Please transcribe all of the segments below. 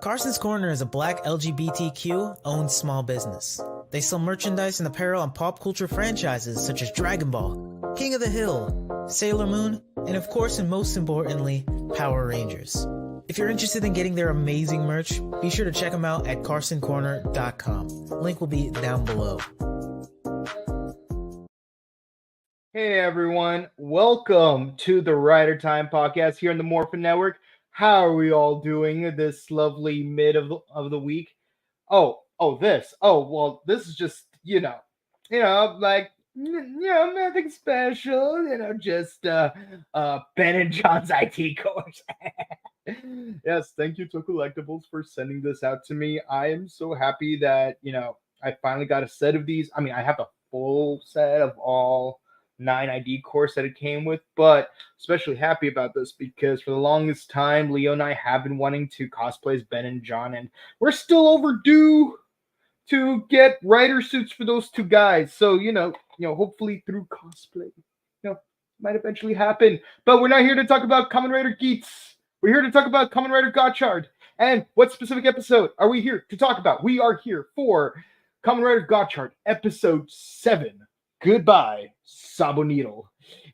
Carson's Corner is a black LGBTQ-owned small business. They sell merchandise and apparel on pop culture franchises such as Dragon Ball, King of the Hill, Sailor Moon, and of course and most importantly, Power Rangers. If you're interested in getting their amazing merch, be sure to check them out at carsoncorner.com. Link will be down below. Hey everyone, welcome to the Rider Time podcast here on the Morphin Network. How are we all doing this lovely mid of the week? This is just, nothing special, just Ben and John's IT course. Yes, thank you to Collectibles for sending this out to me. I am so happy that, I finally got a set of these. I mean, I have a full set of all 9 ID course that it came with, but especially happy about this because for the longest time, Leo and I have been wanting to cosplay as Ben and John, and we're still overdue to get rider suits for those two guys. So, hopefully through cosplay, might eventually happen. But we're not here to talk about Kamen Rider Skits. We're here to talk about Kamen Rider Gotchard. And what specific episode are we here to talk about? We are here for Kamen Rider Gotchard, episode 7. Goodbye, Saboneedle.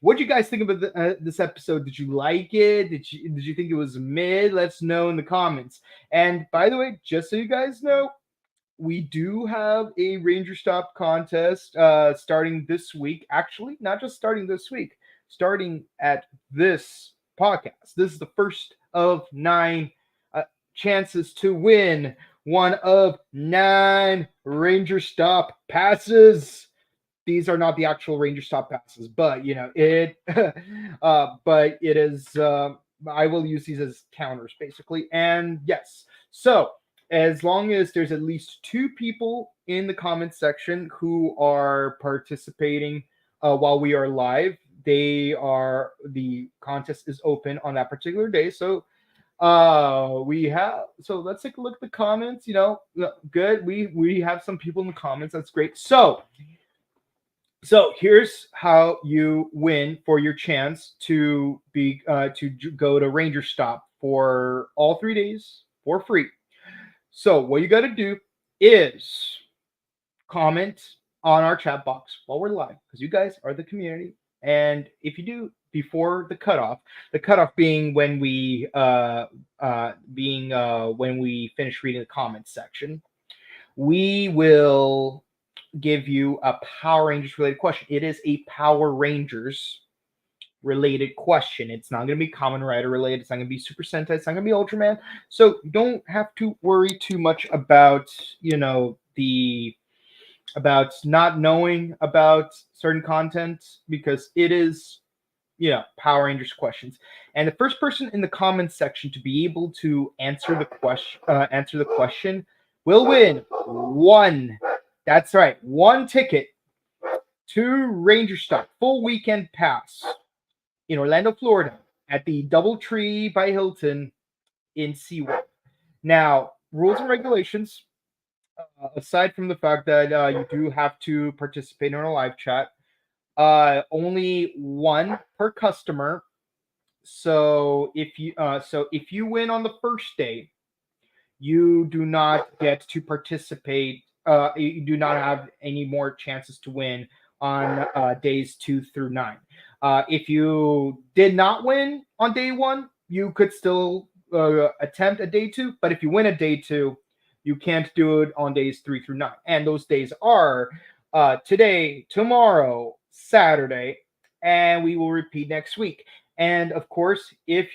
What did you guys think about this episode? Did you like it? Did you think it was mid? Let's know in the comments. And by the way, just so you guys know, we do have a Ranger Stop contest starting this week. Actually, not just starting this week, starting at this podcast. This is the first of 9 chances to win one of 9 Ranger Stop passes. These are not the actual Ranger Stop passes, but it is. I will use these as counters basically. And yes, so as long as there's at least 2 people in the comments section who are participating while we are live, the contest is open on that particular day. So let's take a look at the comments. Good. We have some people in the comments. That's great. So here's how you win for your chance to go to Ranger Stop for all 3 days for free. So what you got to do is comment on our chat box while we're live, because you guys are the community. And if you do before the cutoff being when we finish reading the comments section, we will give you a Power Rangers related question. It is a Power Rangers related question. It's not going to be Kamen Rider related. It's not going to be Super Sentai. It's not going to be Ultraman. So you don't have to worry too much about, about not knowing about certain content, because it is, Power Rangers questions. And the first person in the comments section to be able to answer the question will win one. That's right, 1 ticket to Ranger Stop full weekend pass in Orlando, Florida, at the DoubleTree by Hilton in SeaWorld. Now, rules and regulations, aside from the fact that you do have to participate in a live chat, only 1 per customer. So if you win on the first day, you do not get to participate. You do not have any more chances to win on days 2 through 9. If you did not win on day 1, you could still attempt a day 2. But if you win a day 2, you can't do it on days 3 through 9. And those days are today, tomorrow, Saturday, and we will repeat next week. And of course, if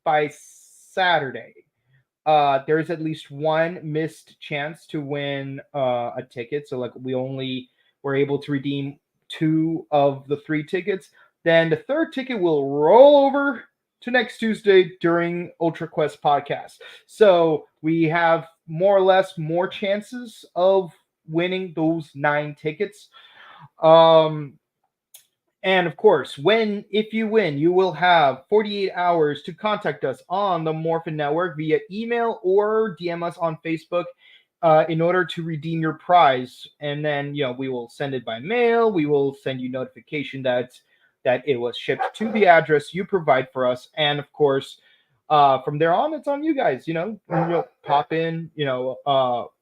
by Saturday, there's at least 1 missed chance to win a ticket. So we only were able to redeem 2 of the 3 tickets. Then the 3rd ticket will roll over to next Tuesday during Ultra Quest podcast. So we have more or less more chances of winning those 9 tickets. And of course, if you win, you will have 48 hours to contact us on the Morphin Network via email or DM us on Facebook in order to redeem your prize. And then, we will send it by mail. We will send you notification that it was shipped to the address you provide for us. And of course, From there on, it's on you guys. Pop in.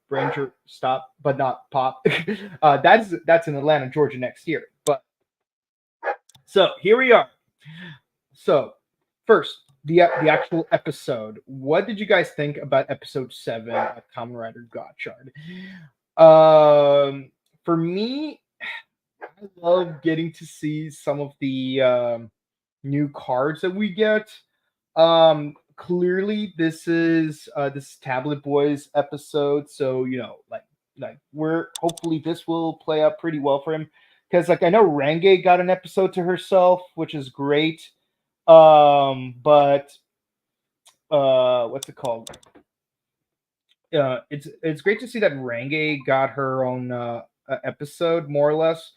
Ranger stop, but not pop. That's in Atlanta, Georgia next year. But so here we are. So first, the actual episode. What did you guys think about episode 7 of Kamen Rider Gotchard? For me, I love getting to see some of the new cards that we get. Clearly, this Tablet Boys episode, so like we're hopefully this will play out pretty well for him because I know Renge got an episode to herself, which is great. But what's it called? It's great to see that Renge got her own episode more or less,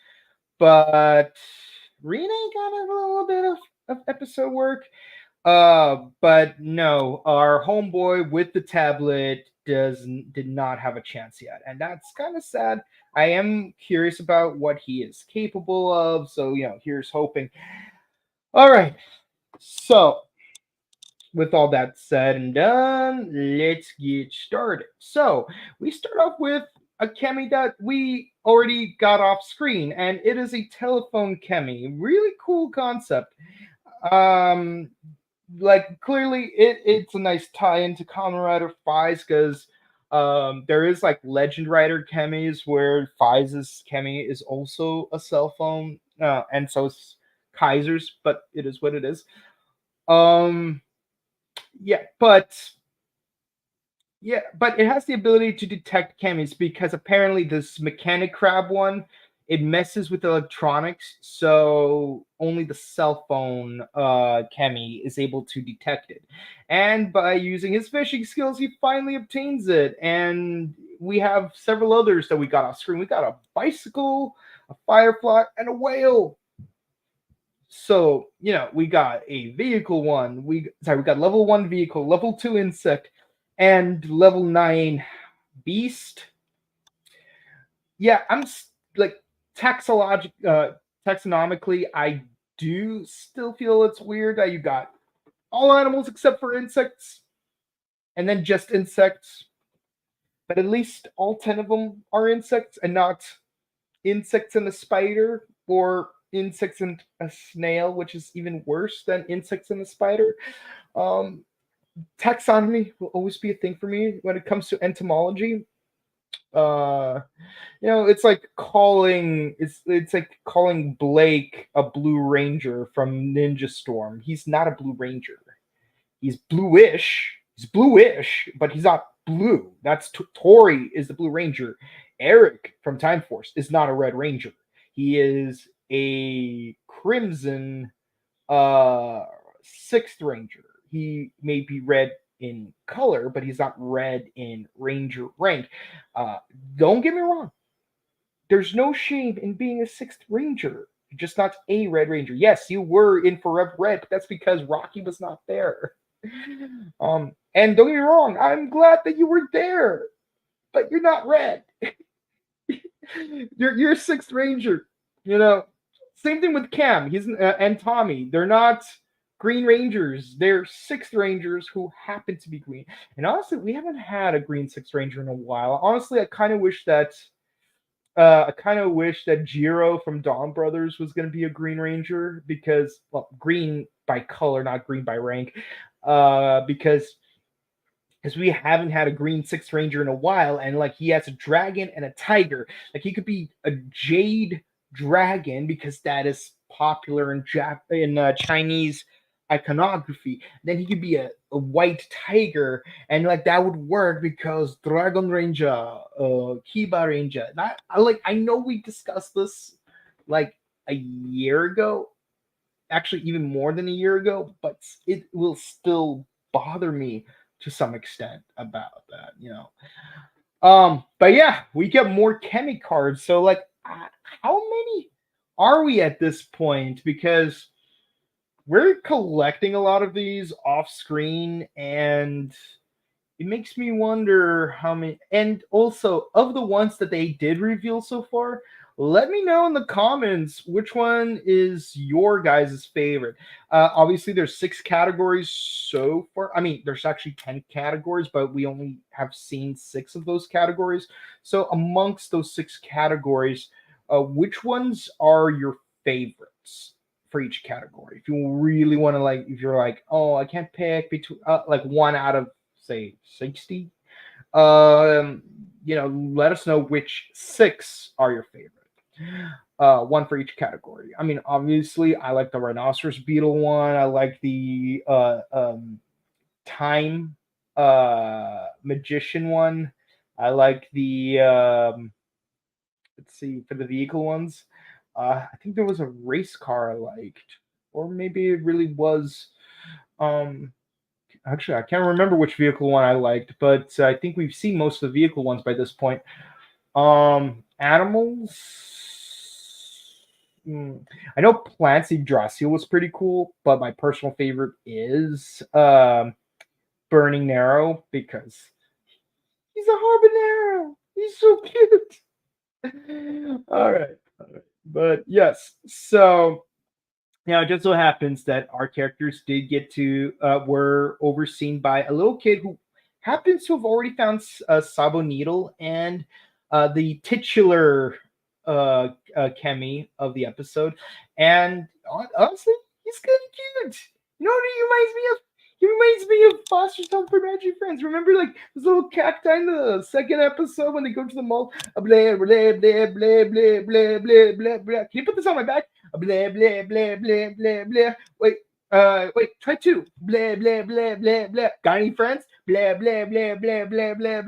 but Rene got a little bit of episode work. But no, our homeboy with the tablet did not have a chance yet, and that's kind of sad. I am curious about what he is capable of, so here's hoping. All right, so with all that said and done, let's get started. So we start off with a Kemi that we already got off screen, and it is a telephone Kemi. Really cool concept. Like clearly it's a nice tie into Kamen Rider Fies because there is like Legend Rider Kemis where Fies' Kemi is also a cell phone, and so is Kaiser's, but it is what it is. Um, yeah, but it has the ability to detect chemis because apparently this mechanic crab one it messes with electronics, so only the cell phone chemi is able to detect it. And by using his fishing skills, he finally obtains it. And we have several others that we got off screen. We got a bicycle, a firefly, and a whale. So, we got a vehicle one. We got level 1 vehicle, level 2 insect, and level 9 beast. Yeah, I'm like taxonomically, I do still feel it's weird that you got all animals except for insects, and then just insects. But at least all 10 of them are insects and not insects and a spider or insects and a snail, which is even worse than insects and a spider. Um, Taxonomy will always be a thing for me when it comes to entomology. It's like calling Blake a Blue Ranger from Ninja Storm. He's not a Blue Ranger. He's bluish. He's bluish, but he's not blue. That's Tori is the Blue Ranger. Eric from Time Force is not a Red Ranger. He is a Crimson Sixth Ranger. He may be red in color, but he's not red in Ranger rank. Don't get me wrong. There's no shame in being a Sixth Ranger, just not a Red Ranger. Yes, you were in Forever Red, but that's because Rocky was not there. And don't get me wrong, I'm glad that you were there, but you're not red. you're a Sixth Ranger. Same thing with Cam. He's and Tommy. They're not Green Rangers. They're Sixth Rangers who happen to be green. And honestly, we haven't had a Green Sixth Ranger in a while. Honestly, I kind of wish that Jiro from Dawn Brothers was going to be a Green Ranger because, well, green by color, not green by rank. Because we haven't had a Green Sixth Ranger in a while, and like he has a dragon and a tiger. Like he could be a jade dragon because that is popular in Chinese iconography. Then he could be a white tiger, and like that would work because Dragon Ranger, Kiba Ranger. I know we discussed this like a year ago, actually even more than a year ago, but it will still bother me to some extent about that, But yeah, we get more Chemi cards. So like, how many are we at this point? Because we're collecting a lot of these off screen, and it makes me wonder how many. And also, of the ones that they did reveal so far, Let me know in the comments which one is your guys' favorite. Obviously, there's 6 categories so far. I mean, there's actually 10 categories, but we only have seen 6 of those categories. So, amongst those 6 categories, which ones are your favorites for each category? If you really want to, like, if you're like, oh, I can't pick between like one out of say 60, um, let us know which 6 are your favorite. One for each category. I mean, obviously, I like the rhinoceros beetle one. I like the time magician one. I like the let's see, for the vehicle ones. I think there was a race car I liked, or maybe it really was. Um, Actually, I can't remember which vehicle one I liked, but I think we've seen most of the vehicle ones by this point. Animals. Hmm, I know Plants Yggdrasil was pretty cool, but my personal favorite is Burning Narrow because he's a habanero. He's so cute. All right, all right. But yes, so now it just so happens that our characters did get to were overseen by a little kid who happens to have already found Saboneedle and the titular Kemi of the episode, and honestly, he's kind of cute. You know what he reminds me of? He reminds me of Foster's Home for Magic Friends. Remember, like this little cacti in the second episode when they go to the mall? Blah blah blah blah blah blah blah blah blah. Can you put this on my back? Blah blah blah blah blah blah. Wait, try 2. Blah blah blah blah blah. Got any friends? Blah blah blah blah blah blah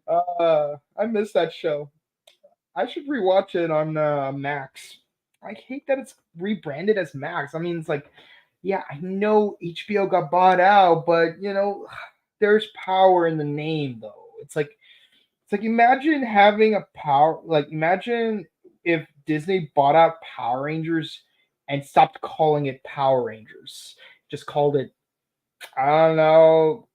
blah. I miss that show. I should rewatch it on Max. I hate that it's rebranded as Max. I mean, it's like, yeah, I know HBO got bought out, but there's power in the name, though. It's like imagine having a power. Like imagine if Disney bought out Power Rangers and stopped calling it Power Rangers, just called it, I don't know,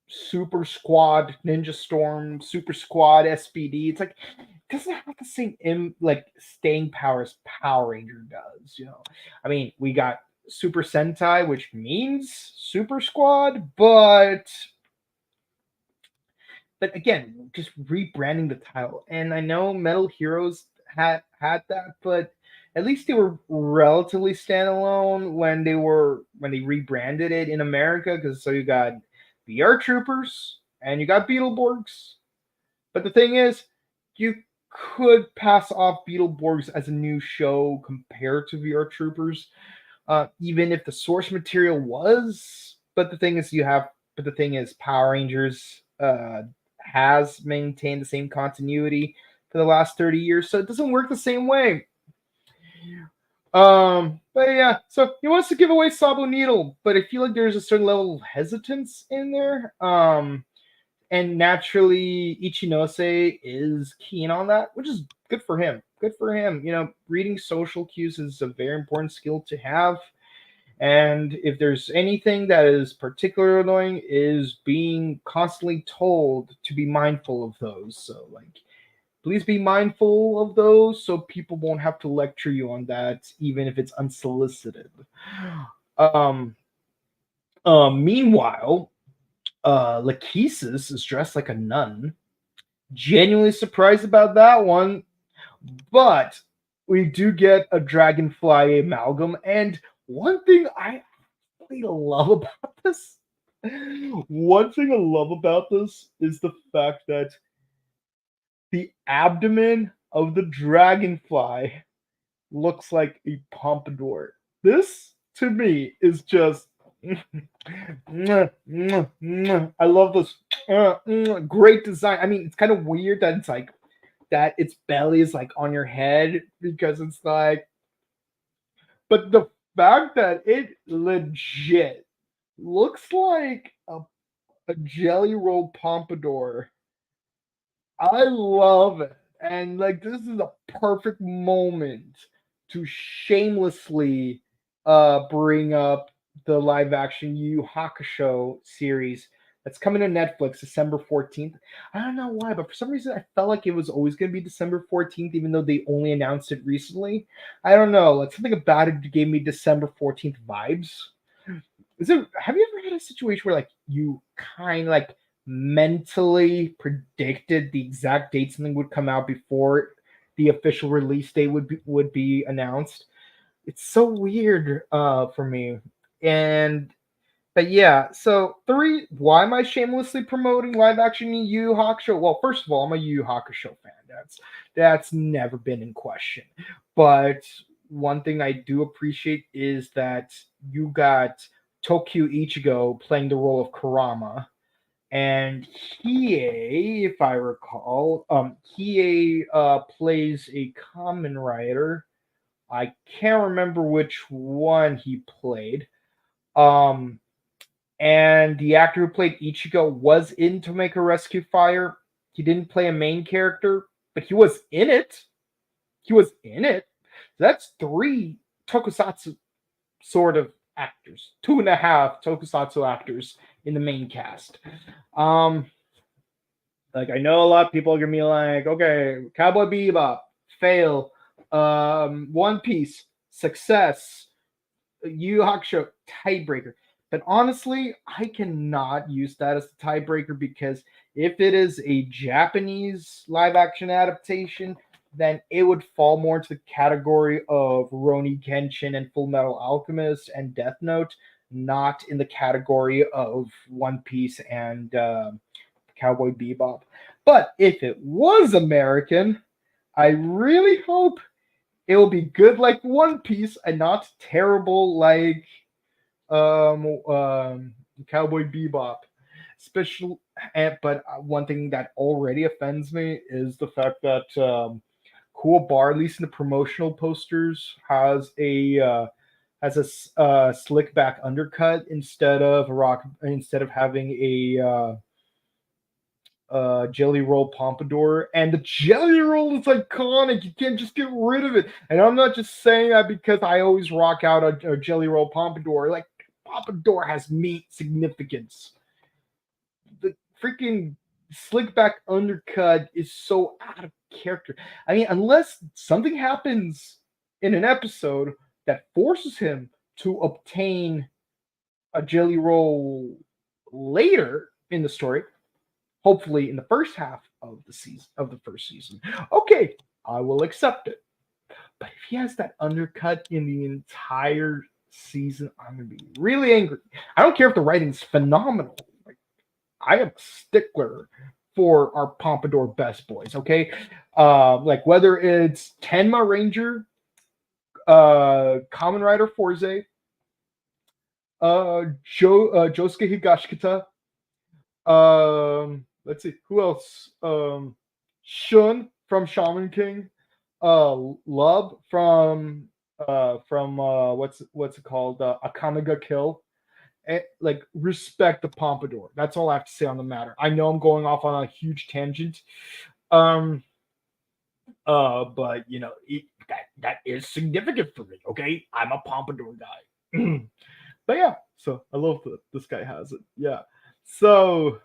Super Squad, Ninja Storm, Super Squad, SPD. It's like it doesn't have the same like staying power as Power Ranger does. I mean, we got Super Sentai, which means Super Squad, but again, just rebranding the title. And I know Metal Heroes had that, but at least they were relatively standalone when they rebranded it in America. Because so you got VR Troopers and you got Beetleborgs. But the thing is, you could pass off Beetleborgs as a new show compared to VR Troopers, even if the source material was. But the thing is, Power Rangers has maintained the same continuity for the last 30 years, so it doesn't work the same way. But yeah, so he wants to give away Saboneedle, but I feel like there's a certain level of hesitance in there. And naturally, Ichinose is keen on that, which is good for him. Good for him. Reading social cues is a very important skill to have. And if there's anything that is particularly annoying, is being constantly told to be mindful of those. So, like, please be mindful of those so people won't have to lecture you on that, even if it's unsolicited. Um, Meanwhile, Lachesis is dressed like a nun. Genuinely surprised about that one, but we do get a Dragonfly amalgam, and one thing I really love about this, one thing I love about this is the fact that the abdomen of the Dragonfly looks like a pompadour. This to me is just I love this great design. I mean, it's kind of weird that it's like that its belly is like on your head because it's like, but the fact that it legit looks like a jelly roll pompadour, I love it. And like this is a perfect moment to shamelessly bring up the live action Yu Yu Hakusho series That's coming to Netflix December 14th. I don't know why, but for some reason I felt like it was always going to be December 14th, even though they only announced it recently. I don't know. Like something about it gave me December 14th vibes. Have you ever had a situation where like you kind of like mentally predicted the exact date something would come out before the official release date would be announced? It's so weird for me. And but yeah, so why am I shamelessly promoting live action Yu Yu Hakusho? Well, first of all, I'm a Yu Yu Hakusho fan. That's never been in question. But one thing I do appreciate is that you got Tokyo Ichigo playing the role of Kurama. And Hiei, if I recall, Hiei plays a Kamen Rider. I can't remember which one he played. And the actor who played Ichigo was in Tomeka Rescue Fire. He didn't play a main character, but he was in it. He was in it. That's 3 tokusatsu sort of actors, 2.5 tokusatsu actors in the main cast. Like I know a lot of people are gonna be like, okay, Cowboy Bebop, fail. One Piece, success. Yu Yu Hakusho, tiebreaker. But honestly, I cannot use that as the tiebreaker because if it is a Japanese live action adaptation, then it would fall more into the category of Rurouni Kenshin and Full Metal Alchemist and Death Note, not in the category of One Piece and Cowboy Bebop. But if it was American, I really hope it will be good like One Piece and not terrible like Cowboy Bebop. But one thing that already offends me is the fact that Cool Bar, at least in the promotional posters, has a slick back undercut instead of having a Jelly Roll pompadour, and the Jelly Roll is iconic. You can't just get rid of it. And I'm not just saying that because I always rock out a Jelly Roll pompadour. Like pompadour has meat significance. The freaking slick back undercut is so out of character. I mean, unless something happens in an episode that forces him to obtain a Jelly Roll later in the story, hopefully in the first half of the first season. Okay, I will accept it. But if he has that undercut in the entire season, I'm gonna be really angry. I don't care if the writing's phenomenal. Like, I am a stickler for our Pompadour best boys. Okay, like whether it's Tenma Ranger, Kamen Rider Forze, Josuke Higashikata. Let's see who else. Shun from Shaman King. Lub from what's it called? Akamiga Kill. And, like, respect the Pompadour. That's all I have to say on the matter. I know I'm going off on a huge tangent. But you know, that is significant for me. Okay, I'm a Pompadour guy. But yeah, so I love that this guy has it. Yeah. So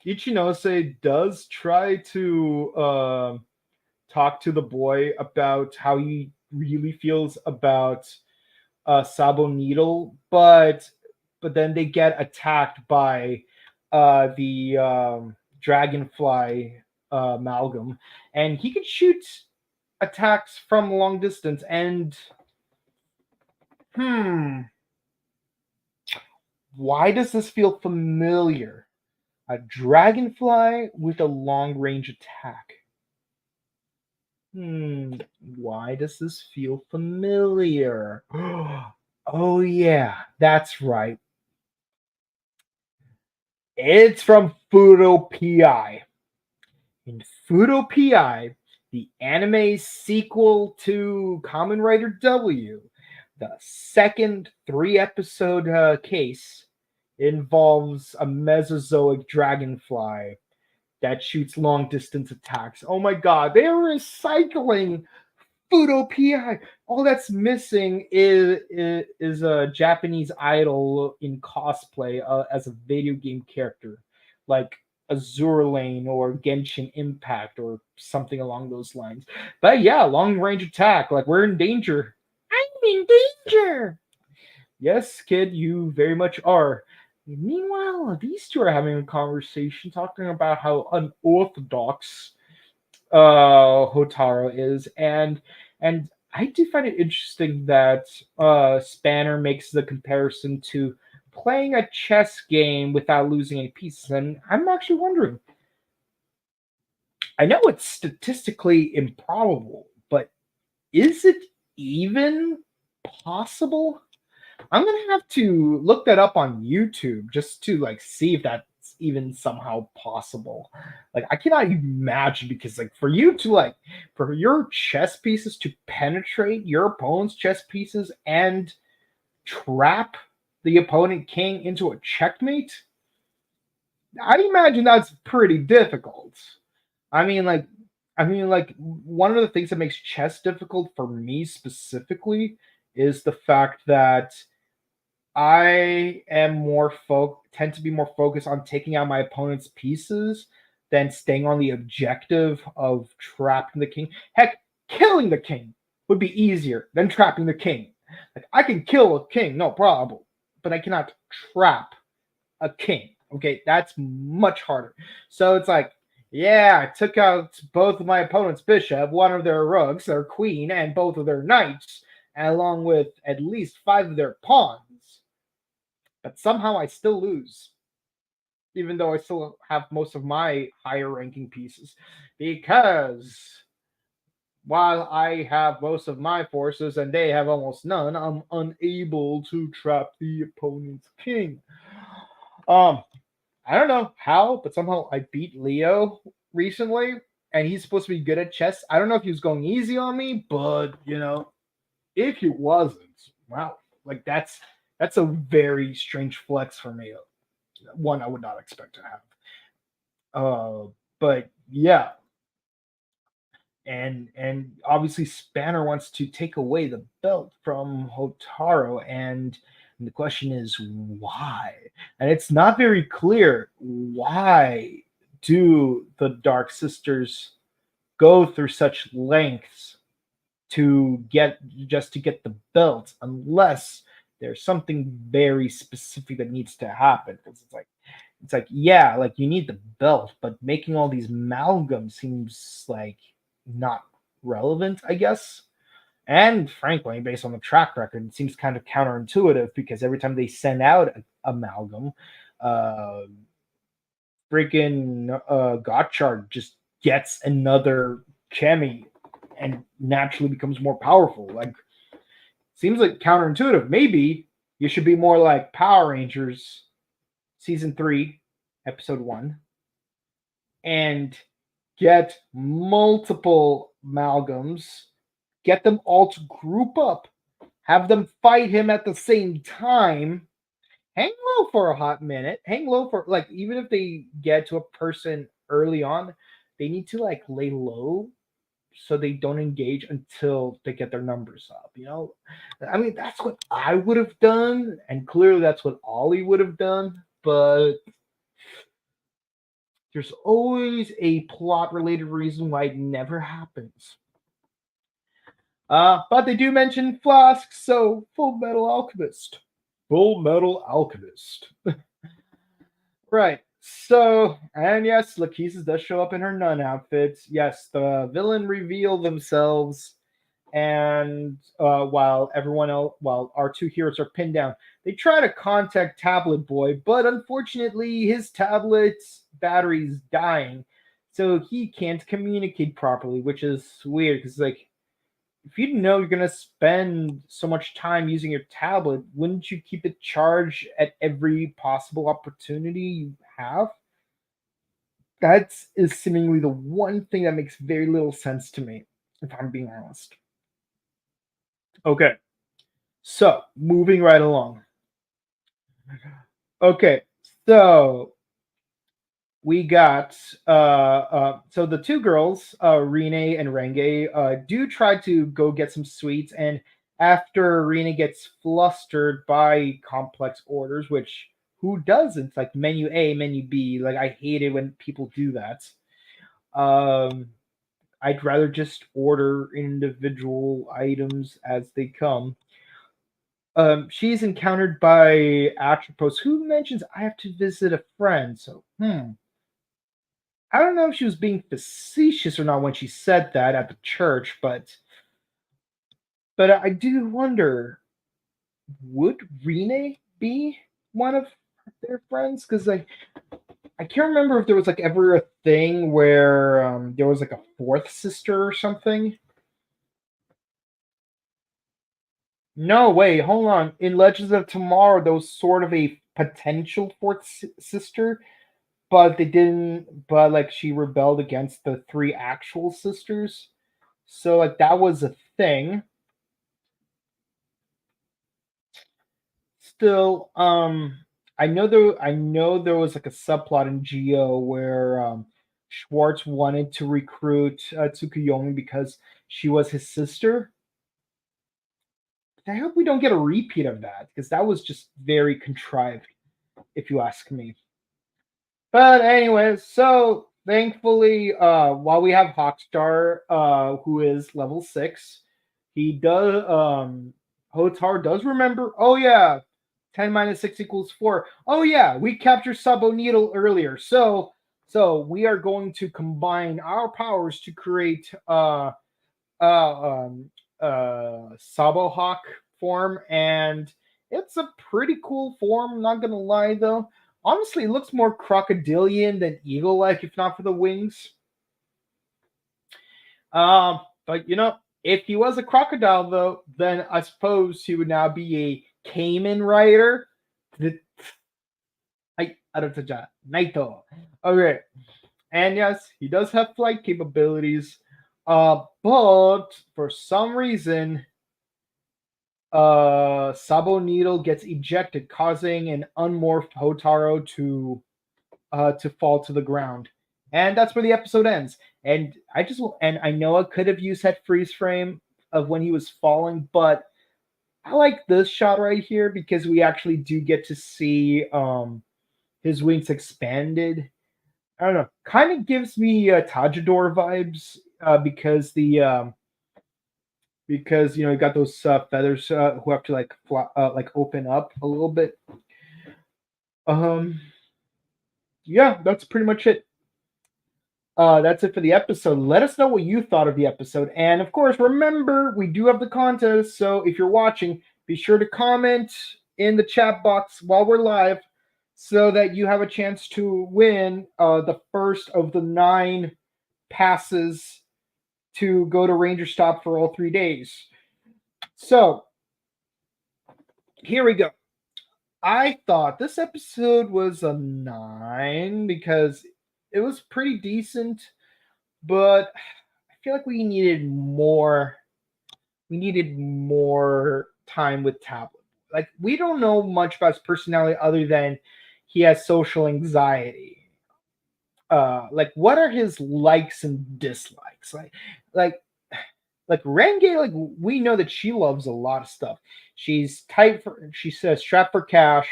Ichinose does try to talk to the boy about how he really feels about Saboneedle, but then they get attacked by the dragonfly amalgam, and he can shoot attacks from long distance. And why does this feel familiar? A dragonfly with a long range attack. Why does this feel familiar? Oh yeah, that's right. It's from Fudo PI. In Fudo PI, the anime sequel to Kamen Rider W, the second 3-episode case involves a Mesozoic dragonfly that shoots long distance attacks. Oh my god, they are recycling Fudo PI. All that's missing is a Japanese idol in cosplay as a video game character, like Azure Lane or Genshin Impact or something along those lines. But yeah, long range attack. Like we're in danger. I'm in danger. Yes, kid, you very much are. Meanwhile, these two are having a conversation talking about how unorthodox Hotaro is, and I do find it interesting that Spanner makes the comparison to playing a chess game without losing any pieces, and I'm actually wondering. I know it's statistically improbable, but is it even possible? I'm gonna have to look that up on YouTube just to like see if that's even somehow possible. Like I cannot imagine because like for your chess pieces to penetrate your opponent's chess pieces and trap the opponent king into a checkmate, I imagine that's pretty difficult. I mean like one of the things that makes chess difficult for me specifically is the fact that I am tend to be more focused on taking out my opponent's pieces than staying on the objective of trapping the king. Heck, killing the king would be easier than trapping the king. Like I can kill a king, no problem, but I cannot trap a king. Okay, that's much harder. So it's like, yeah, I took out both of my opponent's bishop, one of their rooks, their queen, and both of their knights, along with at least 5 of their pawns. But somehow I still lose, even though I still have most of my higher ranking pieces. Because while I have most of my forces and they have almost none, I'm unable to trap the opponent's king. I don't know how, but somehow I beat Leo recently, and he's supposed to be good at chess. I don't know if he was going easy on me, but if he wasn't, wow, like that's a very strange flex for me. One I would not expect to have. But yeah, and obviously Spanner wants to take away the belt from Hotaro, and the question is why? And it's not very clear why do the Dark Sisters go through such lengths to get the belt unless there's something very specific that needs to happen. Because it's like yeah, like you need the belt, but making all these amalgams seems like not relevant, I guess. And frankly, based on the track record, it seems kind of counterintuitive because every time they send out amalgam, uh freaking Gotchard just gets another Chemi and naturally becomes more powerful. Like seems like counterintuitive. Maybe you should be more like Power Rangers season 3, episode 1, and get multiple amalgams, get them all to group up, have them fight him at the same time, hang low for a hot minute, hang low for like even if they get to a person early on, they need to like lay low so they don't engage until they get their numbers up. I mean, that's what I would have done, and clearly that's what Ollie would have done, but there's always a plot related reason why it never happens. But they do mention Flask, so Full Metal Alchemist. Full Metal Alchemist. Right. So, and yes, Lakeisha does show up in her nun outfit. Yes, the villain reveal themselves, and while our two heroes are pinned down, they try to contact Tablet Boy, but unfortunately, his tablet's battery is dying, so he can't communicate properly, which is weird because like if you know you're gonna spend so much time using your tablet, wouldn't you keep it charged at every possible opportunity you have? That is seemingly the one thing that makes very little sense to me, if I'm being honest. Okay, so moving right along. Okay, so we got so the two girls, Rene and Renge, do try to go get some sweets, and after Rene gets flustered by complex orders, which who doesn't? Like menu A, menu B. Like I hate it when people do that. Um, I'd rather just order individual items as they come. She's encountered by Atropos, who mentions I have to visit a friend. So, I don't know if she was being facetious or not when she said that at the church, but I do wonder, would Rene be one of their friends? Because I can't remember if there was like ever a thing where there was like a fourth sister or something. No, wait, hold on. In Legends of Tomorrow, there was sort of a potential fourth sister, but they didn't. But like she rebelled against the three actual sisters, so like that was a thing. Still, I know there was like a subplot in Geo where Schwartz wanted to recruit Tsukuyomi because she was his sister. I hope we don't get a repeat of that because that was just very contrived, if you ask me. But anyways, so thankfully, while we have Hawkstar, who is level 6, he does Hotar does remember, oh yeah, 10 minus 6 equals 4. Oh yeah, we captured Saboneedle earlier. So we are going to combine our powers to create uh um Sabohawk form, and it's a pretty cool form, I'm not gonna lie though. Honestly, it looks more crocodilian than eagle-like, if not for the wings. But if he was a crocodile, though, then I suppose he would now be a Kamen Rider. I don't touch Naito. Okay, and yes, he does have flight capabilities. But for some reason, Saboneedle gets ejected, causing an unmorphed Hotaro to fall to the ground. And that's where the episode ends. And I know I could have used that freeze frame of when he was falling, but I like this shot right here because we actually do get to see his wings expanded. I don't know, kind of gives me Tajador vibes because you got those feathers who have to like open up a little bit. Um, yeah, that's pretty much it. That's it for the episode. Let us know what you thought of the episode. And of course, remember, we do have the contest. So if you're watching, be sure to comment in the chat box while we're live so that you have a chance to win the first of the 9 passes to go to Ranger Stop for all 3 days. So here we go. I thought this episode was a 9 because it was pretty decent, but I feel like we needed more. We needed more time with Tablet. Like we don't know much about his personality other than he has social anxiety. Like what are his likes and dislikes? Like like Renge, like we know that she loves a lot of stuff. She says strapped for cash.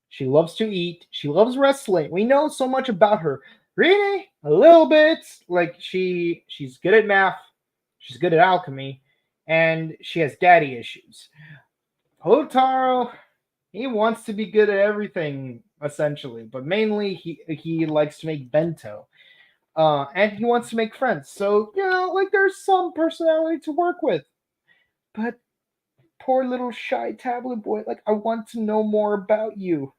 She loves to eat. She loves wrestling. We know so much about her. Rene, a little bit. Like she's good at math. She's good at alchemy, and she has daddy issues. Hotaro, he wants to be good at everything essentially, but mainly he likes to make bento. And he wants to make friends. So, like there's some personality to work with. But poor little shy tablet boy, like I want to know more about you.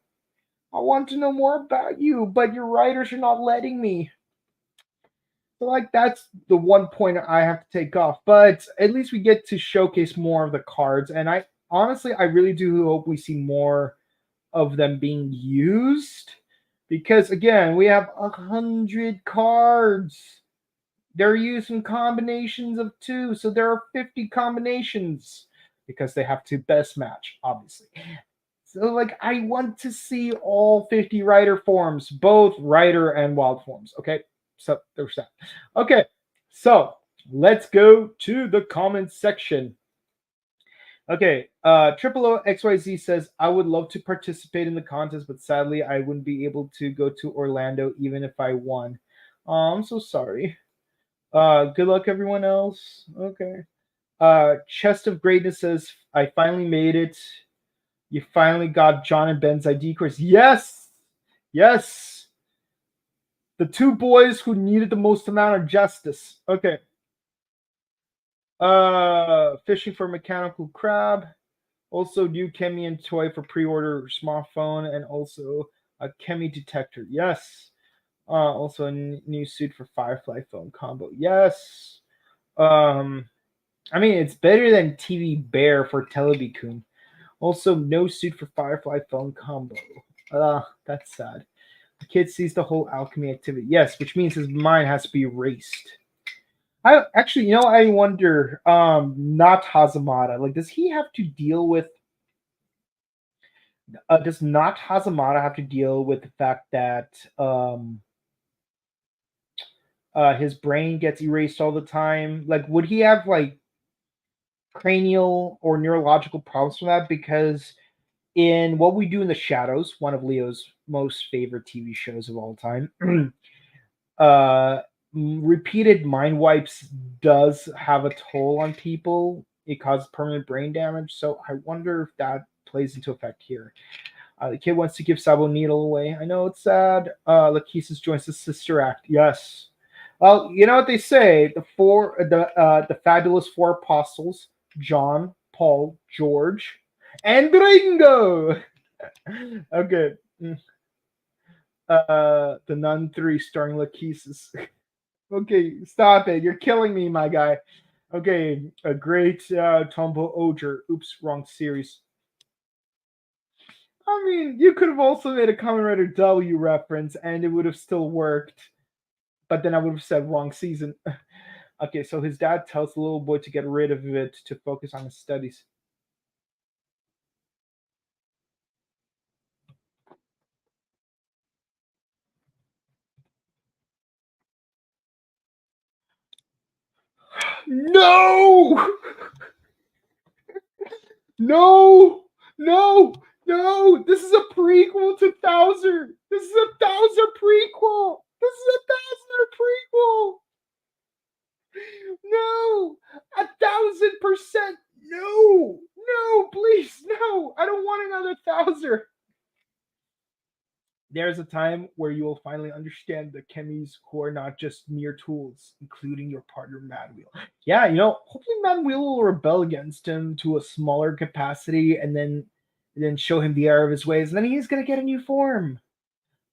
I want to know more about you, but your writers are not letting me. So, like, that's the one point I have to take off. But at least we get to showcase more of the cards. And I really do hope we see more of them being used. Because, again, we have 100 cards. They're using combinations of 2. So there are 50 combinations because they have to best match, obviously. So, like, I want to see all 50 Rider forms, both Rider and Wild forms. Okay, so there's that. Okay, so let's go to the comments section. Okay, Triple O XYZ says, I would love to participate in the contest, but sadly, I wouldn't be able to go to Orlando even if I won. I'm so sorry. Good luck, everyone else. Okay. Chest of Greatness says, I finally made it. You finally got John and Ben's ID course. Yes! Yes! The two boys who needed the most amount of justice. Okay. Fishing for Mechanical Crab. Also, new Chemi and toy for pre-order smartphone, and also a Chemi detector. Yes. Also a new suit for Firefly phone combo. Yes. I mean, it's better than TV Bear for Telebikun. Also, no suit for Firefly phone combo. That's sad. The kid sees the whole alchemy activity. Yes, which means his mind has to be erased. I actually, I wonder, not Hazamada. Like, does he have to deal with does not Hazamada have to deal with the fact that his brain gets erased all the time? Like, would he have like cranial or neurological problems from that? Because in What We Do in the Shadows, one of Leo's most favorite TV shows of all time, repeated mind wipes does have a toll on people. It causes permanent brain damage. So I wonder if that plays into effect here. The kid wants to give Saboneedle away. I know it's sad. Lachesis joins the Sister Act. Yes. Well, you know what they say: the fabulous four apostles, John, Paul, George, and Ringo. Okay. The Nun 3 starring Lachesis. Okay, stop it. You're killing me, my guy. Okay, a great Tombo Oger. Oops, wrong series. I mean, you could have also made a Kamen Rider W reference and it would have still worked. But then I would have said wrong season. Okay, so his dad tells the little boy to get rid of it to focus on his studies. No! No! No! No! This is a prequel to Thouser! This is a Thouser prequel! This is a Thouser prequel! No! 1,000%! No! No, please, no! I don't want another Thouser! There's a time where you will finally understand the chemis who are not just mere tools, including your partner Madwheel. Yeah, hopefully Madwheel will rebel against him to a smaller capacity and then show him the error of his ways, and then he's gonna get a new form.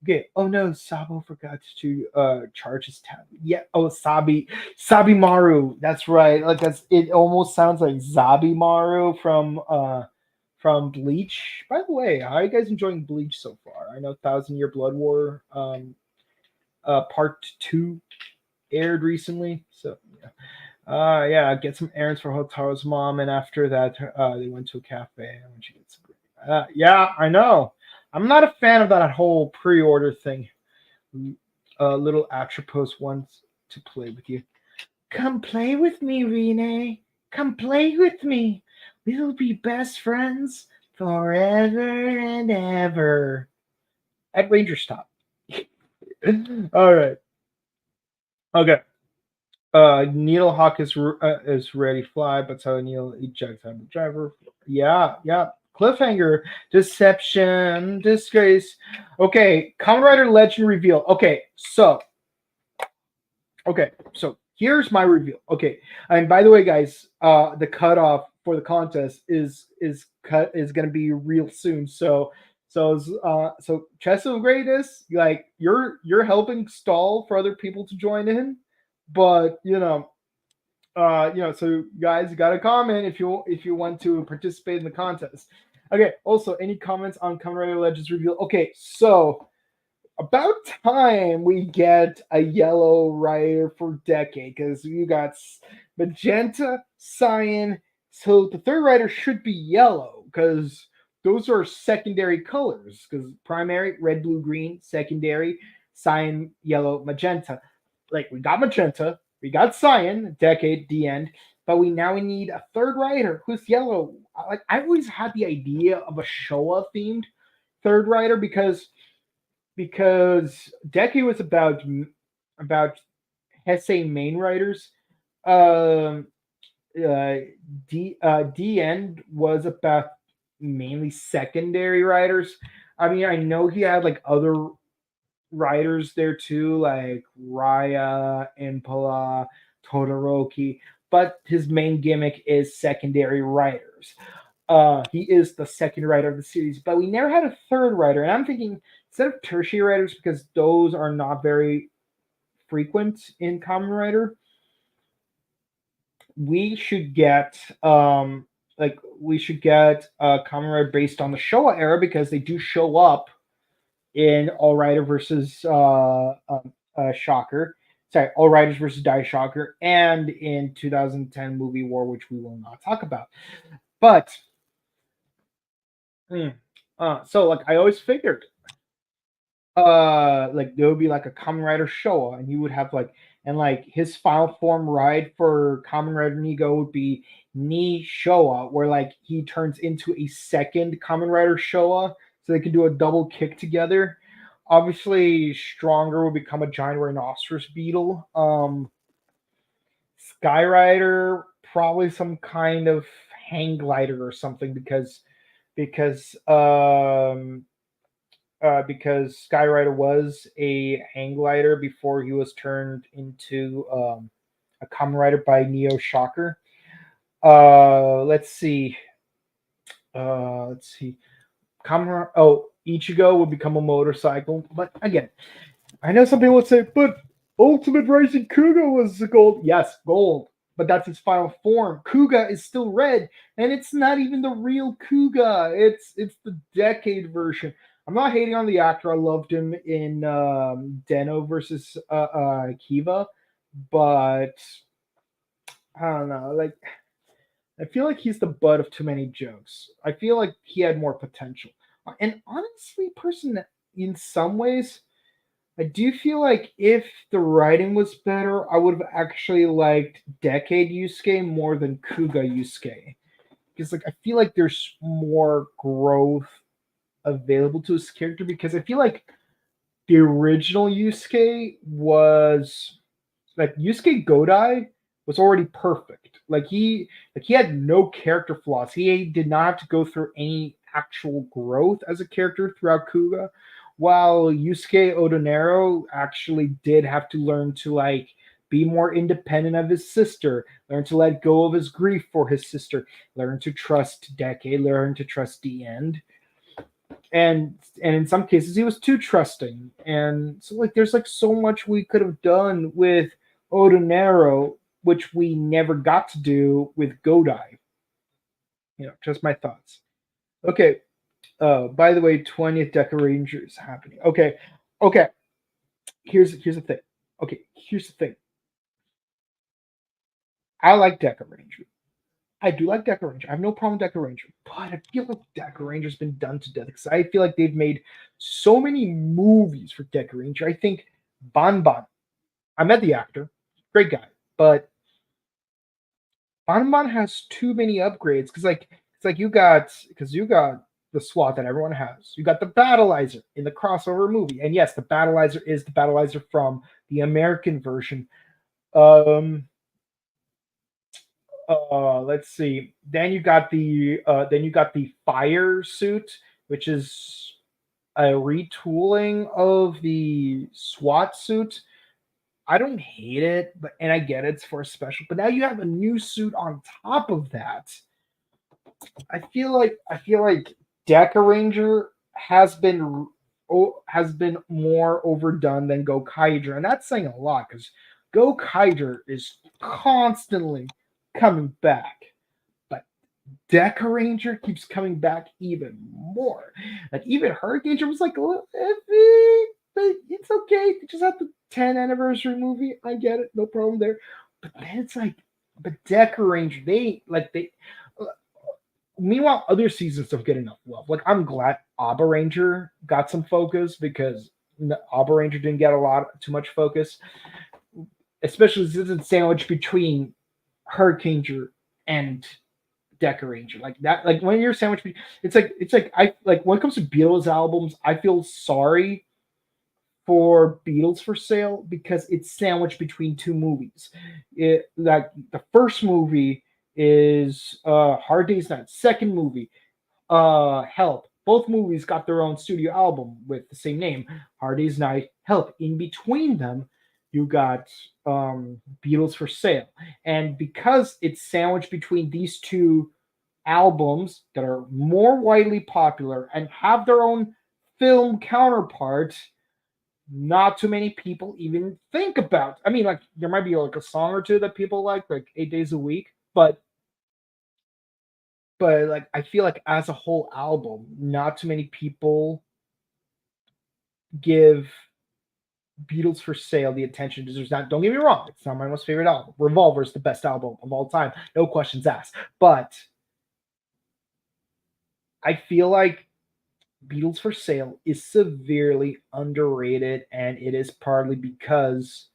Okay. Oh no, Sabo forgot to charge his tab. Yeah. Oh, Sabimaru. That's right. Like it almost sounds like Zabimaru from Bleach. By the way, how are you guys enjoying Bleach so far? I know Thousand Year Blood War part 2 aired recently. So yeah, get some errands for Hotaro's mom, and after that, they went to a cafe and she gets yeah, I know. I'm not a fan of that whole pre-order thing. Little Atropos wants to play with you. Come play with me, Rene. Come play with me. We'll be best friends forever and ever. At Ranger Stop. All right. Okay. Needlehawk is ready to fly, but so Needle ejects out of the driver. Yeah. Cliffhanger, deception, disgrace. Okay, Kamen Rider Legend reveal. Okay, so here's my reveal. Okay, and by the way, guys, the cutoff for the contest is going to be real soon. So Chess of Greatness, like you're helping stall for other people to join in, but so guys, you got to comment if you want to participate in the contest. Okay. Also, any comments on Kamen Rider Legends reveal? Okay, so about time we get a yellow rider for Decade because you got magenta, cyan. So the third rider should be yellow because those are secondary colors because primary red, blue, green, secondary cyan, yellow, magenta. Like we got magenta, we got cyan, decade, the end, but we need a third rider who's yellow. Like I always had the idea of a Showa themed third rider because decade was about Heisei main riders. Um, D end was about mainly secondary riders. I mean, I know he had like other riders there too, like Raya, Impala, Todoroki, but his main gimmick is secondary riders. He is the second rider of the series, but we never had a third rider, and I'm thinking instead of tertiary riders because those are not very frequent in Kamen Rider, we should get a Kamen Rider based on the Showa era because they do show up in All Rider versus Shocker. Sorry, All Riders versus Die Shocker, and in 2010 movie War, which we will not talk about. But so like I always figured, like there would be like a Kamen Rider Showa, and you would have like and like his final form ride for Kamen Rider Nigo would be Ni Showa, where like he turns into a second Kamen Rider Showa, so they can do a double kick together. Obviously, Stronger will become a giant rhinoceros beetle. Sky Rider, probably some kind of hang glider or something because because Skyrider was a hang glider before he was turned into a Kamen Rider by Neo Shocker. Let's see. Let's see. Ichigo would become a motorcycle. But again, I know some people would say, but Ultimate Rising Kuga was the gold. Yes, gold. But that's its final form. Kuga is still red, and it's not even the real Kuga. It's the decade version. I'm not hating on the actor. I loved him in Deno versus Kiva, but I don't know. Like I feel like he's the butt of too many jokes. I feel like he had more potential. And honestly, in some ways, I do feel like if the writing was better, I would have actually liked Decade Yusuke more than Kuga Yusuke. Because like I feel like there's more growth available to his character because I feel like the original Yusuke was like Yusuke Godai was already perfect. Like he had no character flaws. He did not have to go through any actual growth as a character throughout Kuga, while Yusuke Odonero actually did have to learn to like be more independent of his sister, learn to let go of his grief for his sister, learn to trust Decade, learn to trust the end. And in some cases he was too trusting. And so like there's like so much we could have done with Odonero, which we never got to do with Godai. Just my thoughts. Okay. By the way, 20th Deca Ranger is happening. Okay. Okay. Here's the thing. Okay, here's the thing. I like Deca Ranger. I do like Deca Ranger. I have no problem with Deca Ranger, but I feel like Deca Ranger's been done to death because I feel like they've made so many movies for Deca Ranger. I think Bon Bon. I met the actor, great guy, but Bon Bon has too many upgrades because you got the SWAT that everyone has. You got the Battleizer in the crossover movie, and yes, the Battleizer is the Battleizer from the American version. Let's see. Then you got the fire suit, which is a retooling of the SWAT suit. I don't hate it, and I get it's for a special, but now you have a new suit on top of that. I feel like Deca Ranger has been more overdone than Gokaiger, and that's saying a lot because Gokaiger is constantly coming back, but Deca Ranger keeps coming back even more. Like even Hurricane Ranger was like a little iffy, but it's okay. You just have the 10th anniversary movie. I get it, no problem there. But then it's like, but Deca Ranger, they meanwhile, other seasons don't get enough love. Like, I'm glad Abba Ranger got some focus because Abba Ranger didn't get too much focus, especially since it's sandwiched between Hurricaneger and Deca Ranger. Like that, like when you're sandwiched, it's like I like when it comes to Beatles albums, I feel sorry for Beatles for Sale because it's sandwiched between two movies. It like the first movie is Hard Day's Night. Second movie, Help. Both movies got their own studio album with the same name, Hard Day's Night, Help. In between them, you got Beatles for Sale. And because it's sandwiched between these two albums that are more widely popular and have their own film counterpart, not too many people even think about. I mean, like there might be like a song or two that people like 8 days a week, but like I feel like as a whole album, not too many people give Beatles for Sale the attention it deserves. Not, don't get me wrong, it's not my most favorite album. Revolver is the best album of all time, no questions asked. But I feel like Beatles for Sale is severely underrated, and it is partly because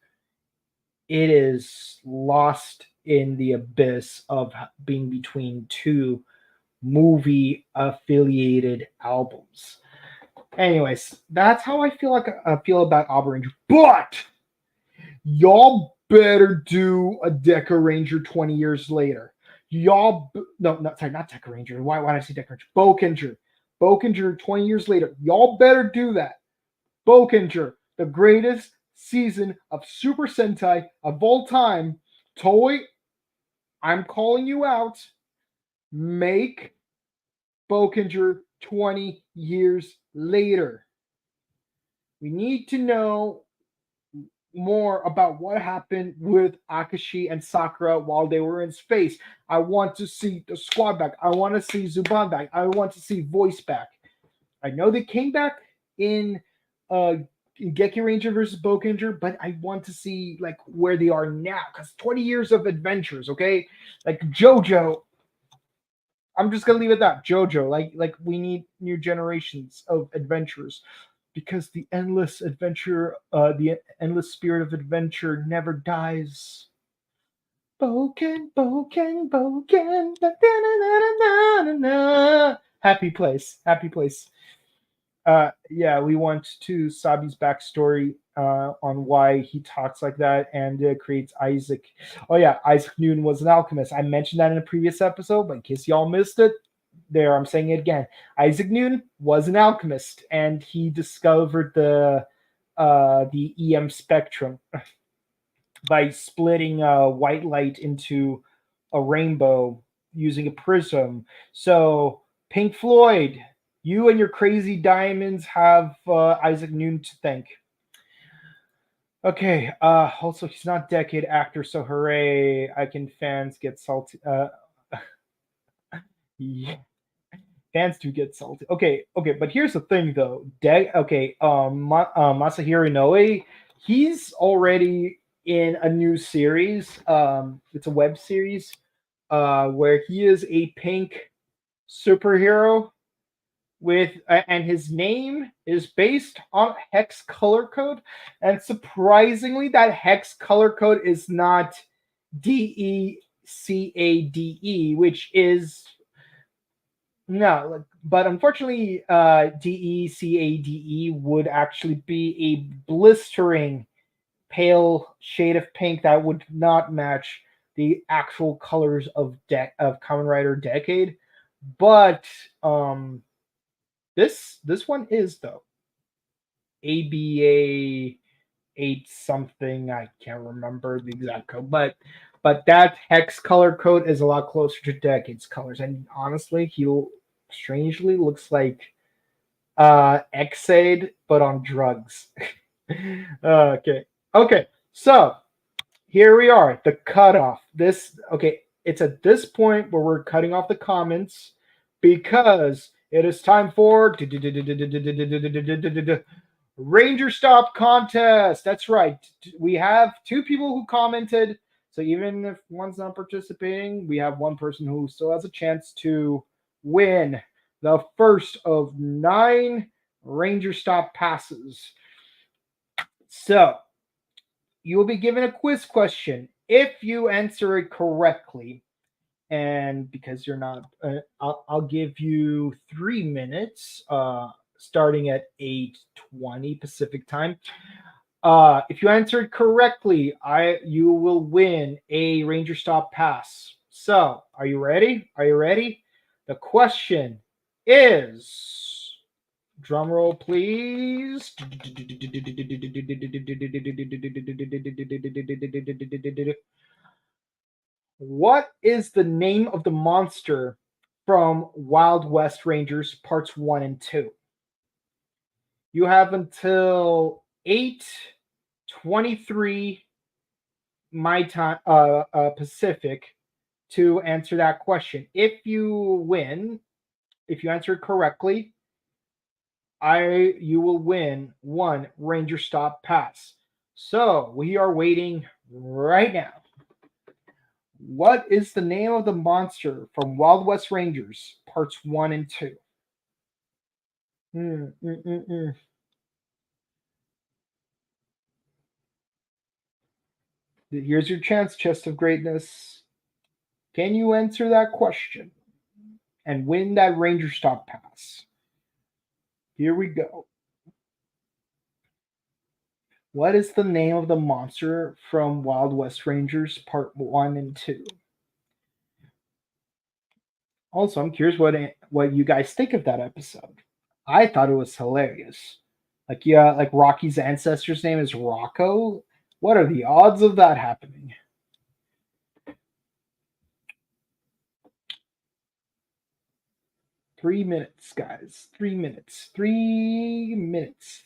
it is lost in the abyss of being between two movie affiliated albums. Anyways, that's how I feel about Abba Ranger. But y'all better do a Deca Ranger 20 years later. Y'all, no, sorry, not Deca Ranger. Why did I say Deca Ranger? Bokenger 20 years later. Y'all better do that. Bokenger, the greatest season of Super Sentai of all time. Toei, I'm calling you out. Make Bokenger 20 years later. We need to know more about what happened with Akashi and Sakura while they were in space. I want to see the squad back. I want to see Zuban back. I want to see Voice back. I know they came back in Geki Ranger versus Bokenger, but I want to see like where they are now because 20 years of adventures, okay? Like JoJo, I'm just gonna leave it at that. JoJo, like we need new generations of adventurers because the endless adventure, the endless spirit of adventure never dies. Boken, Boken, Boken. Da, da, da, da, da, da. Happy place, happy place. Yeah, we want to Sabi's backstory on why he talks like that and creates Isaac. Oh yeah, Isaac Newton was an alchemist. I mentioned that in a previous episode, but in case y'all missed it, there I'm saying it again. Isaac Newton was an alchemist, and he discovered the EM spectrum by splitting white light into a rainbow using a prism. So Pink Floyd, you and your crazy diamonds have Isaac Newton to thank. Okay. Also, he's not decade actor, so hooray! I can fans get salty. Yeah, fans do get salty. Okay. But here's the thing, though. Masahiro Inoue, he's already in a new series. It's a web series where he is a pink superhero and his name is based on hex color code, and surprisingly that hex color code is not DECADE, which is no, but unfortunately DECADE would actually be a blistering pale shade of pink that would not match the actual colors of Kamen Rider Decade, but this one is though ABA 8 something. I can't remember the exact code, but that hex color code is a lot closer to Decade's colors, and honestly, he strangely looks like Xaid but on drugs. Okay. So here we are, the cutoff. It's at this point where we're cutting off the comments because it is time for Ranger Stop contest. That's right. We have 2 people who commented. So even if one's not participating, we have one person who still has a chance to win the first of 9 Ranger Stop passes. So, you will be given a quiz question. If you answer it correctly, and because you're not, I'll give you 3 minutes, starting at 8:20 Pacific time. If you answered correctly, you will win a Ranger Stop pass. So, are you ready? Are you ready? The question is, drum roll, please. What is the name of the monster from Wild West Rangers Parts 1 and 2? You have until 8:23 my time, Pacific, to answer that question. If you answer it correctly, you will win 1 Ranger Stop pass. So we are waiting right now. What is the name of the monster from Wild West Rangers Parts 1 and 2? Here's your chance, Chest of Greatness. Can you answer that question and win that Ranger Stop pass? Here we go. What is the name of the monster from Wild West Rangers Part 1 and 2? Also, I'm curious what you guys think of that episode. I thought it was hilarious. Like Rocky's ancestor's name is Rocco. What are the odds of that happening? Three minutes, guys. 3 minutes. 3 minutes.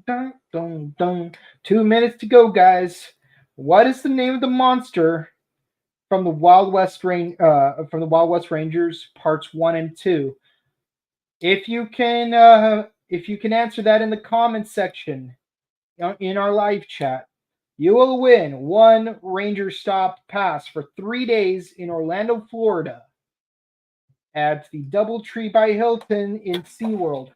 Dun, dun, dun. 2 minutes to go, guys. What is the name of the monster from the Wild West Rangers Parts 1 and 2? If you can answer that in the comments section in our live chat, you will win 1 Ranger Stop pass for 3 days in Orlando, Florida, at the Doubletree by Hilton in SeaWorld.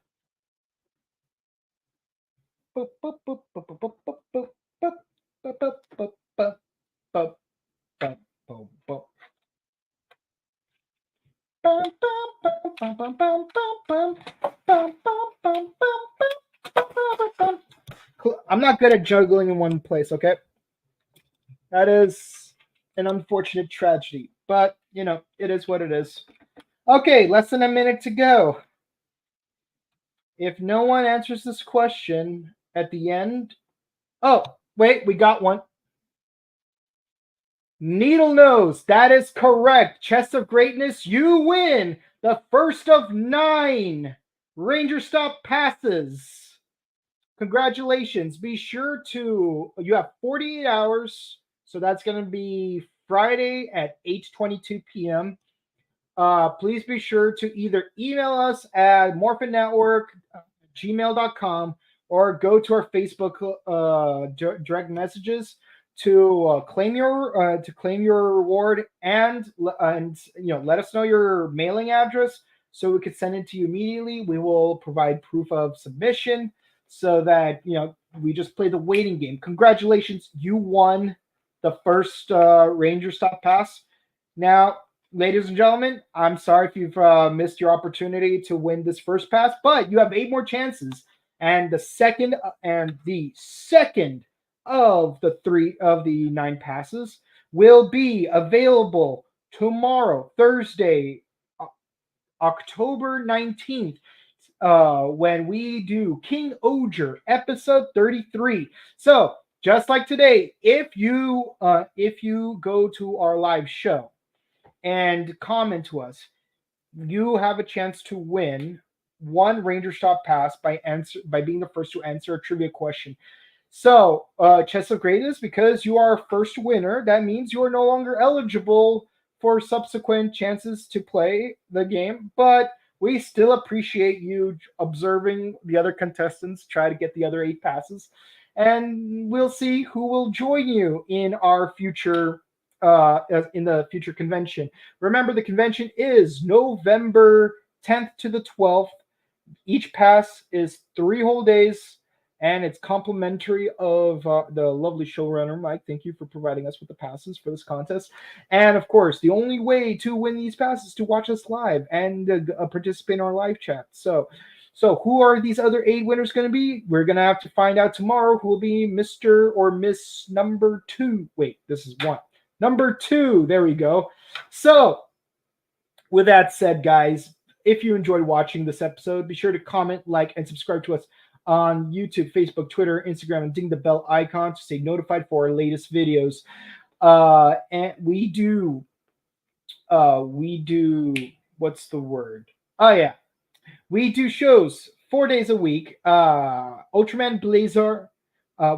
I'm not good at juggling in one place, okay? That is an unfortunate tragedy, but it is what it is. Okay, less than a minute to go. If no one answers this question at the end... Oh, wait, we got one. Needle Nose, that is correct. Chest of Greatness, you win the first of 9 Ranger Stop passes. Congratulations. Be sure to... You have 48 hours, so that's going to be Friday at 8:22 p.m. Please be sure to either email us at Morphin Network, gmail.com, or go to our Facebook direct messages to claim your reward, and let us know your mailing address so we could send it to you immediately. We will provide proof of submission so that we just play the waiting game. Congratulations, you won the first Ranger Stop pass. Now, ladies and gentlemen, I'm sorry if you've missed your opportunity to win this first pass, but you have 8 more chances. And the second of the 9 passes will be available tomorrow, Thursday, October 19th, when we do King Oger episode 33. So just like today, if you go to our live show and comment to us, you have a chance to win one Ranger Stop Pass by being the first to answer a trivia question. So, Chess of Greatness, because you are our first winner, that means you are no longer eligible for subsequent chances to play the game, but we still appreciate you observing the other contestants try to get the other 8 passes, and we'll see who will join you in our future in the future convention. Remember, the convention is November 10th to the 12th. Each pass is 3 whole days, and it's complimentary of the lovely showrunner, Mike. Thank you for providing us with the passes for this contest. And of course, the only way to win these passes is to watch us live and participate in our live chat. So who are these other 8 winners going to be? We're going to have to find out tomorrow who will be Mr. or Miss number 2. Wait, this is 1. Number 2. There we go. So, with that said, guys, if you enjoyed watching this episode, be sure to comment, like, and subscribe to us on YouTube, Facebook, Twitter, Instagram, and ding the bell icon to stay notified for our latest videos. And we do, what's the word? Oh, yeah. We do shows 4 days a week. Ultraman Blazer.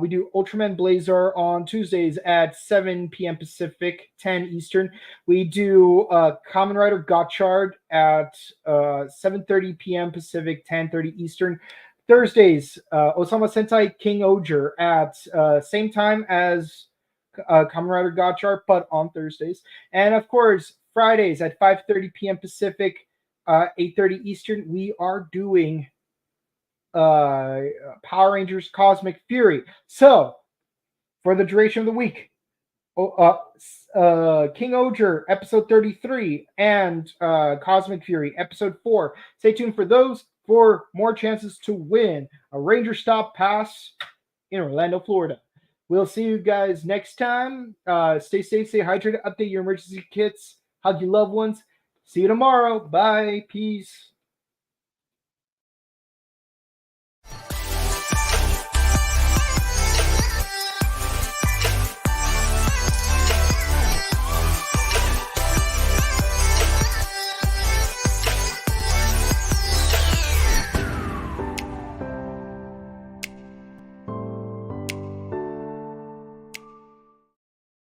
We do Ultraman Blazer on Tuesdays at 7 p.m. Pacific, 10 Eastern. We do Kamen Rider Gotchard at 7:30 p.m. Pacific, 10:30 Eastern. Thursdays, Osama Sentai King Oger at same time as Kamen Rider Gotchard, but on Thursdays. And of course, Fridays at 5:30 p.m. Pacific, 8:30 Eastern, we are doing Power Rangers Cosmic Fury. So, for the duration of the week, King Oger episode 33 and Cosmic Fury episode 4. Stay tuned for those for more chances to win a Ranger Stop Pass in Orlando, Florida. We'll see you guys next time. Stay safe, stay hydrated, update your emergency kits, hug your loved ones. See you tomorrow. Bye. Peace.